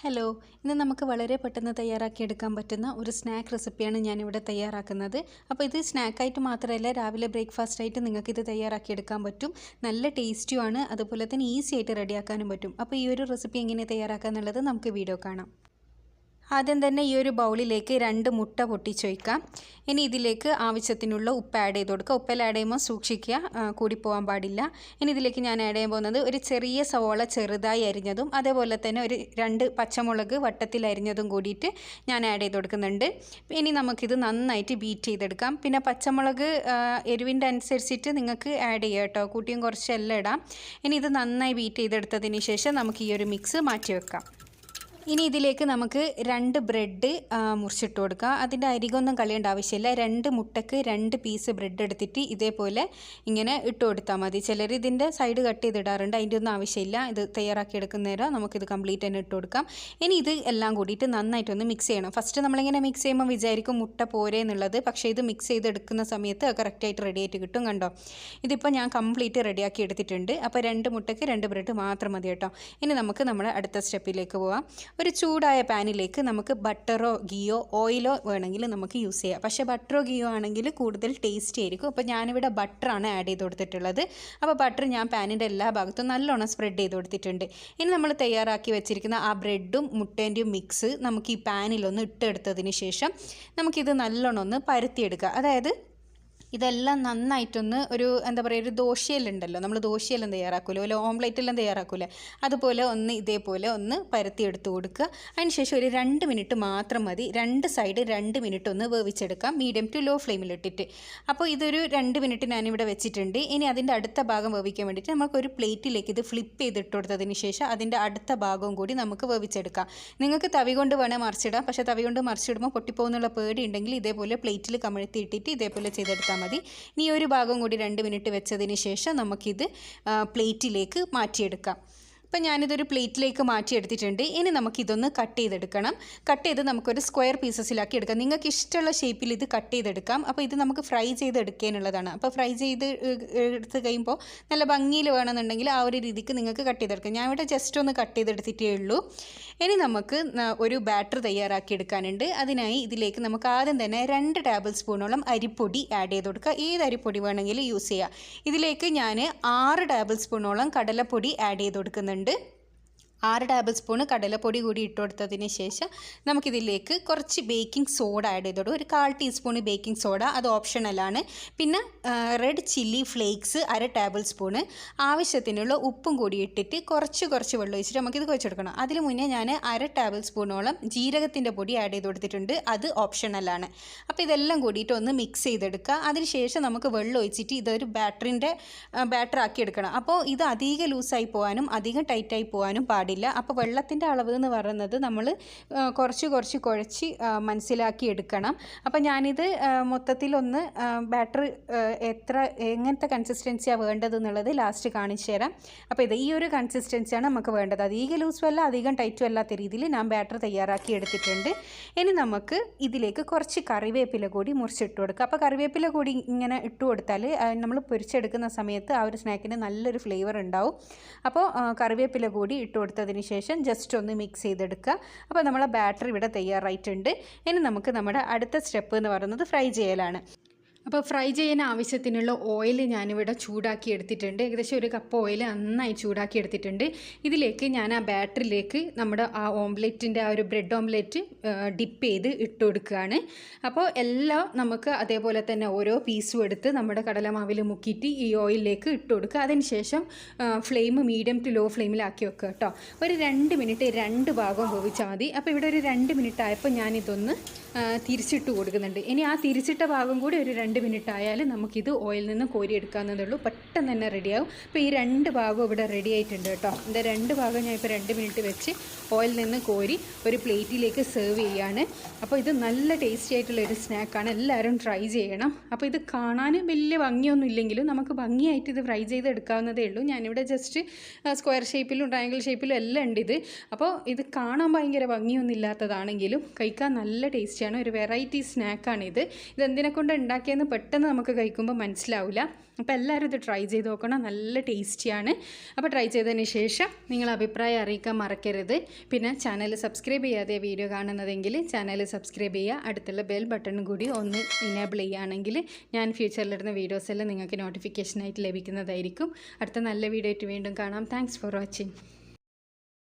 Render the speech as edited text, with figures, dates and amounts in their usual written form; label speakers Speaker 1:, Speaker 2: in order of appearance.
Speaker 1: Hello, ഇന്ന് നമുക്ക് വളരെ പെട്ടെന്ന് തയ്യാറാക്കിയെടുക്കാൻ പറ്റുന്ന ഒരു സ്നാക്ക് റെസിപ്പിയാണ് ഞാനിവിടെ തയ്യാറാക്കുന്നത്. അപ്പോൾ ഇത് സ്നാക്കായിട്ട് മാത്രമല്ല, രാവിലെ ബ്രേക്ക്ഫാസ്റ്റായിട്ട് നിങ്ങൾക്കിത് തയ്യാറാക്കിയെടുക്കാൻ പറ്റും. നല്ല ടേസ്റ്റിയുമാണ്, അതുപോലെ തന്നെ ഈസി ആയിട്ട് റെഡിയാക്കാനും പറ്റും. അപ്പോൾ ഈ ഒരു റെസിപ്പി എങ്ങനെ തയ്യാറാക്കുക എന്നുള്ളത് നമുക്ക് വീഡിയോ കാണാം. ആദ്യം തന്നെ ഈ ഒരു ബൗളിലേക്ക് 2 മുട്ട പൊട്ടിച്ച് വയ്ക്കാം. ഇനി ഇതിലേക്ക് ആവശ്യത്തിനുള്ള ഉപ്പ് ആഡ് ചെയ്ത് കൊടുക്കുക. ഉപ്പെല്ലാം ആഡ് ചെയ്യുമ്പോൾ സൂക്ഷിക്കുക, കൂടിപ്പോകാൻ പാടില്ല. ഇനി ഇതിലേക്ക് ഞാൻ ആഡ് ചെയ്യാൻ പോകുന്നത് ഒരു ചെറിയ സവോള ചെറുതായി അരിഞ്ഞതും അതേപോലെ തന്നെ ഒരു 2 പച്ചമുളക് വട്ടത്തിൽ അരിഞ്ഞതും കൂടിയിട്ട് ഞാൻ ആഡ് ചെയ്ത് കൊടുക്കുന്നുണ്ട്. ഇനി നമുക്കിത് നന്നായിട്ട് ബീറ്റ് ചെയ്തെടുക്കാം. പിന്നെ പച്ചമുളക് എരിവിൻ്റെ അനുസരിച്ചിട്ട് നിങ്ങൾക്ക് ആഡ് ചെയ്യാം കേട്ടോ, കൂട്ടിയും കുറച്ചെല്ലാം ഇടാം. ഇനി ഇത് നന്നായി ബീറ്റ് ചെയ്തെടുത്തതിന് ശേഷം നമുക്ക് ഈ ഒരു മിക്സ് മാറ്റി വെക്കാം. ഇനി ഇതിലേക്ക് നമുക്ക് 2 ബ്രെഡ് മുറിച്ചിട്ട് കൊടുക്കുക. അതിൻ്റെ അരികൊന്നും കളയേണ്ട ആവശ്യമില്ല. 2 മുട്ടയ്ക്ക് 2 പീസ് ബ്രെഡ് എടുത്തിട്ട് ഇതേപോലെ ഇങ്ങനെ ഇട്ട് കൊടുത്താൽ മതി. ചിലർ ഇതിൻ്റെ സൈഡ് കട്ട് ചെയ്തിടാറുണ്ട്, അതിൻ്റെ ഒന്നും ആവശ്യമില്ല. ഇത് തയ്യാറാക്കി എടുക്കുന്നേരം നമുക്കിത് കംപ്ലീറ്റ് തന്നെ ഇട്ട് കൊടുക്കാം. ഇനി ഇത് എല്ലാം കൂടിയിട്ട് നന്നായിട്ടൊന്ന് മിക്സ് ചെയ്യണം. ഫസ്റ്റ് നമ്മളിങ്ങനെ മിക്സ് ചെയ്യുമ്പോൾ വിചാരിക്കും മുട്ട പോരെ എന്നുള്ളത്, പക്ഷേ ഇത് മിക്സ് ചെയ്തെടുക്കുന്ന സമയത്ത് കറക്റ്റായിട്ട് റെഡി ആയിട്ട് കിട്ടും. കണ്ടോ, ഇതിപ്പോൾ ഞാൻ കംപ്ലീറ്റ് റെഡിയാക്കി എടുത്തിട്ടുണ്ട്. അപ്പോൾ 2 മുട്ടയ്ക്ക് 2 ബ്രെഡ് മാത്രം മതി കേട്ടോ. ഇനി നമുക്ക് നമ്മുടെ അടുത്ത സ്റ്റെപ്പിലേക്ക് പോവാം. ഒരു ചൂടായ പാനിലേക്ക് നമുക്ക് ബട്ടറോ ഗീയോ ഓയിലോ വേണമെങ്കിൽ നമുക്ക് യൂസ് ചെയ്യാം. പക്ഷേ ബട്ടറോ ഗീയോ ആണെങ്കിൽ കൂടുതൽ ടേസ്റ്റി ആയിരിക്കും. അപ്പോൾ ഞാനിവിടെ ബട്ടറാണ് ആഡ് ചെയ്ത് കൊടുത്തിട്ടുള്ളത്. അപ്പോൾ ബട്ടർ ഞാൻ പാനിൻ്റെ എല്ലാ ഭാഗത്തും നല്ലോണം സ്പ്രെഡ് ചെയ്ത് കൊടുത്തിട്ടുണ്ട്. ഇനി നമ്മൾ തയ്യാറാക്കി വെച്ചിരിക്കുന്ന ആ ബ്രെഡും മുട്ടേൻ്റെയും മിക്സ് നമുക്ക് ഈ പാനിലൊന്ന് ഇട്ടെടുത്തതിന് ശേഷം നമുക്കിത് നല്ലോണം ഒന്ന് പരത്തിയെടുക്കുക. അതായത് ഇതെല്ലാം നന്നായിട്ടൊന്ന് ഒരു എന്താ പറയുക, ഒരു ദോശയിലുണ്ടല്ലോ, നമ്മൾ ദോശയെല്ലാം തയ്യാറാക്കുമല്ലോ, അല്ല ഓംലെറ്റെല്ലാം തയ്യാറാക്കൂലേ, അതുപോലെ ഒന്ന് ഇതേപോലെ ഒന്ന് പരത്തിയെടുത്ത് കൊടുക്കുക. അതിനുശേഷം ഒരു 2 മിനിറ്റ് മാത്രം മതി. 2 സൈഡ് 2 മിനിറ്റ് ഒന്ന് വേവിച്ചെടുക്കാം, മീഡിയം ടു ലോ ഫ്ലെയിമിലിട്ടിട്ട്. അപ്പോൾ ഇതൊരു 2 മിനിറ്റ് ഞാനിവിടെ വെച്ചിട്ടുണ്ട്. ഇനി അതിൻ്റെ അടുത്ത ഭാഗം വേവിക്കാൻ വേണ്ടിയിട്ട് നമുക്കൊരു പ്ലേറ്റിലേക്ക് ഇത് ഫ്ലിപ്പ് ചെയ്തിട്ട് കൊടുത്തതിന് ശേഷം അതിൻ്റെ അടുത്ത ഭാഗവും കൂടി നമുക്ക് വേവിച്ചെടുക്കാം. നിങ്ങൾക്ക് തവി കൊണ്ട് വേണേൽ മറിച്ചിടാം, പക്ഷേ തവി കൊണ്ട് മറിച്ചിടുമ്പോൾ പൊട്ടിപ്പോകുന്നുള്ള പേടി ഉണ്ടെങ്കിൽ ഇതേപോലെ പ്ലേറ്റിൽ കമഴ്ത്തിയിട്ടിട്ട് ഇതേപോലെ ചെയ്തെടുത്താൽ മതി. ഇനി ഒരു ഭാഗം കൂടി 2 മിനിറ്റ് വെച്ചതിന് ശേഷം നമുക്കിത് പ്ലേറ്റിലേക്ക് മാറ്റിയെടുക്കാം. അപ്പോൾ ഞാനിതൊരു പ്ലേറ്റിലേക്ക് മാറ്റിയെടുത്തിട്ടുണ്ട്. ഇനി നമുക്കിതൊന്ന് കട്ട് ചെയ്തെടുക്കണം. കട്ട് ചെയ്ത് നമുക്കൊരു സ്ക്വയർ പീസസിലാക്കി എടുക്കാം. നിങ്ങൾക്ക് ഇഷ്ടമുള്ള ഷേപ്പിൽ ഇത് കട്ട് ചെയ്തെടുക്കാം. അപ്പോൾ ഇത് നമുക്ക് ഫ്രൈ ചെയ്തെടുക്കാനുള്ളതാണ്. അപ്പോൾ ഫ്രൈ ചെയ്ത് എടുത്ത് കഴിയുമ്പോൾ നല്ല ഭംഗിയിൽ വേണമെന്നുണ്ടെങ്കിൽ ആ ഒരു രീതിക്ക് നിങ്ങൾക്ക് കട്ട് ചെയ്തെടുക്കാം. ഞാൻ ഇവിടെ ജസ്റ്റ് ഒന്ന് കട്ട് ചെയ്തെടുത്തിട്ടേ ഉള്ളൂ. ഇനി നമുക്ക് ഒരു ബാറ്റർ തയ്യാറാക്കി എടുക്കാനുണ്ട്. അതിനായി ഇതിലേക്ക് നമുക്ക് ആദ്യം തന്നെ 2 ടേബിൾ സ്പൂണോളം അരിപ്പൊടി ആഡ് ചെയ്ത് കൊടുക്കുക. ഏത് അരിപ്പൊടി വേണമെങ്കിലും യൂസ് ചെയ്യാം. ഇതിലേക്ക് ഞാൻ 6 ടേബിൾ സ്പൂണോളം കടലപ്പൊടി ആഡ് ചെയ്ത് കൊടുക്കുന്നുണ്ട്. 6 ടേബിൾ സ്പൂൺ കടലപ്പൊടി കൂടി ഇട്ട് കൊടുത്തതിന് ശേഷം നമുക്കിതിലേക്ക് കുറച്ച് ബേക്കിംഗ് സോഡ ആഡ് ചെയ്ത് കൊടുക്കും. ഒരു 1/4 ടീസ്പൂൺ ബേക്കിംഗ് സോഡ, അത് ഓപ്ഷണലാണ്. പിന്നെ red chilli flakes 1/2 table spoon, ആവശ്യത്തിനുള്ള ഉപ്പും കൂടി ഇട്ടിട്ട് കുറച്ച് വെള്ളം ഒഴിച്ചിട്ട് നമുക്കിത് കുഴച്ചെടുക്കണം. അതിന് മുന്നേ ഞാൻ 1/2 ടേബിൾ സ്പൂണോളം ജീരകത്തിൻ്റെ പൊടി ആഡ് ചെയ്ത് കൊടുത്തിട്ടുണ്ട്, അത് ഓപ്ഷണലാണ്. അപ്പോൾ ഇതെല്ലാം കൂടിയിട്ട് ഒന്ന് മിക്സ് ചെയ്തെടുക്കുക. അതിനുശേഷം നമുക്ക് വെള്ളം ഒഴിച്ചിട്ട് ഇതൊരു ബാറ്റർ ആക്കി എടുക്കണം. അപ്പോൾ ഇത് അധികം ലൂസായി പോകാനും അധികം ടൈറ്റായി പോകാനും പാടില്ല. അപ്പോൾ വെള്ളത്തിൻ്റെ അളവ് എന്ന് പറയുന്നത് നമ്മൾ കുറച്ച് കുഴച്ച് മനസ്സിലാക്കി എടുക്കണം. അപ്പോൾ ഞാനിത് മൊത്തത്തിലൊന്ന് ബാറ്റർ എങ്ങനത്തെ കൺസിസ്റ്റൻസിയാണ് വേണ്ടത് എന്നുള്ളത് ലാസ്റ്റ് കാണിച്ചു തരാം. അപ്പോൾ ഇത് ഈ ഒരു കൺസിസ്റ്റൻസിയാണ് നമുക്ക് വേണ്ടത്. അധികം ലൂസും അല്ല അധികം ടൈറ്റും അല്ലാത്ത രീതിയിൽ ഞാൻ ബാറ്റർ തയ്യാറാക്കി എടുത്തിട്ടുണ്ട്. ഇനി നമുക്ക് ഇതിലേക്ക് കുറച്ച് കറിവേപ്പില കൂടി മുറിച്ചിട്ട് കൊടുക്കുക. അപ്പോൾ കറിവേപ്പില കൂടി ഇങ്ങനെ ഇട്ട് കൊടുത്താൽ നമ്മൾ പൊരിച്ചെടുക്കുന്ന സമയത്ത് ആ ഒരു സ്നാക്കിന് നല്ലൊരു ഫ്ലേവർ ഉണ്ടാവും. അപ്പോൾ കറിവേപ്പില കൂടി ഇട്ട് കൊടുത്തതിന് ശേഷം ജസ്റ്റ് ഒന്ന് മിക്സ് ചെയ്തെടുക്കുക. അപ്പോൾ നമ്മളെ ബാറ്റർ ഇവിടെ തയ്യാറായിട്ടുണ്ട്. ഇനി നമുക്ക് നമ്മുടെ അടുത്ത സ്റ്റെപ്പ് എന്ന് പറയുന്നത് ഫ്രൈ ചെയ്യലാണ്. അപ്പോൾ ഫ്രൈ ചെയ്യാൻ ആവശ്യത്തിനുള്ള ഓയിൽ ഞാനിവിടെ ചൂടാക്കി എടുത്തിട്ടുണ്ട്. ഏകദേശം 1 കപ്പ് ഓയിൽ നന്നായി ചൂടാക്കി എടുത്തിട്ടുണ്ട്. ഇതിലേക്ക് ഞാൻ ആ ബാറ്ററിലേക്ക് നമ്മുടെ ആ ഓംലെറ്റിൻ്റെ ആ ഒരു ബ്രെഡ് ഓംലെറ്റ് ഡിപ്പ് ചെയ്ത് ഇട്ട് കൊടുക്കുകയാണ്. അപ്പോൾ എല്ലാം നമുക്ക് അതേപോലെ തന്നെ ഓരോ പീസും എടുത്ത് നമ്മുടെ കടലമാവിൽ മുക്കിയിട്ട് ഈ ഓയിലിലേക്ക് ഇട്ട് കൊടുക്കുക. അതിനുശേഷം ഫ്ലെയിം മീഡിയം ടു ലോ ഫ്ലെയിമിലാക്കി വെക്കുക കേട്ടോ. ഒരു 2 മിനിറ്റ് 2 ഭാഗവും വേവിച്ചാൽ മതി. അപ്പോൾ ഇവിടെ ഒരു 2 മിനിറ്റ് ആയപ്പോൾ ഞാനിതൊന്ന് തിരിച്ചിട്ട് കൊടുക്കുന്നുണ്ട്. ഇനി ആ തിരിച്ചിട്ട ഭാഗം കൂടി ഒരു 2 മിനിറ്റ് ആയാലും നമുക്കിത് ഓയിൽ നിന്ന് കോരിയെടുക്കാവുന്നതേ ഉള്ളൂ. പെട്ടെന്ന് തന്നെ റെഡിയാവും. അപ്പോൾ ഈ 2 ഭാഗവും ഇവിടെ റെഡി ആയിട്ടുണ്ട് കേട്ടോ. ഇതിൻ്റെ 2 ഭാഗം ഞാൻ ഇപ്പോൾ 2 മിനിറ്റ് വെച്ച് ഓയിൽ നിന്ന് കോരി ഒരു പ്ലേറ്റിലേക്ക് സെർവ് ചെയ്യുകയാണ്. അപ്പോൾ ഇത് നല്ല ടേസ്റ്റി ആയിട്ടുള്ളൊരു സ്നാക്കാണ്, എല്ലാവരും ട്രൈ ചെയ്യണം. അപ്പോൾ ഇത് കാണാൻ വലിയ ഭംഗിയൊന്നും ഇല്ലെങ്കിലും നമുക്ക് ഭംഗിയായിട്ട് ഇത് ഫ്രൈ ചെയ്ത് എടുക്കാവുന്നതേ ഉള്ളൂ. ഞാനിവിടെ ജസ്റ്റ് സ്ക്വയർ ഷേപ്പിലും ട്രയാങ്കിൾ ഷേപ്പിലും എല്ലാം ഉണ്ട് ഇത്. അപ്പോൾ ഇത് കാണാൻ ഭയങ്കര ഭംഗിയൊന്നും ഇല്ലാത്തതാണെങ്കിലും കഴിക്കാൻ നല്ല ടേസ്റ്റി ടേസ്റ്റിയാണ്. ഒരു വെറൈറ്റി സ്നാക്കാണിത്. ഇതെന്തിനെക്കൊണ്ട് ഉണ്ടാക്കിയെന്ന് പെട്ടെന്ന് നമുക്ക് കഴിക്കുമ്പോൾ മനസ്സിലാവില്ല. അപ്പോൾ എല്ലാവരും ഇത് ട്രൈ ചെയ്ത് നോക്കണം. നല്ല ടേസ്റ്റിയാണ്. അപ്പോൾ ട്രൈ ചെയ്തതിന് ശേഷം നിങ്ങൾ അഭിപ്രായം അറിയിക്കാൻ മറക്കരുത്. പിന്നെ ചാനൽ സബ്സ്ക്രൈബ് ചെയ്യാതെ വീഡിയോ കാണുന്നതെങ്കിൽ ചാനൽ സബ്സ്ക്രൈബ് ചെയ്യുക. അടുത്തുള്ള ബെൽ ബട്ടണും കൂടി ഒന്ന് ഇനേബിൾ ചെയ്യുകയാണെങ്കിൽ ഞാൻ ഫ്യൂച്ചറിലിടുന്ന വീഡിയോസ് എല്ലാം നിങ്ങൾക്ക് നോട്ടിഫിക്കേഷനായിട്ട് ലഭിക്കുന്നതായിരിക്കും. അടുത്ത നല്ല വീഡിയോ ആയിട്ട് വീണ്ടും കാണാം. Thanks for watching.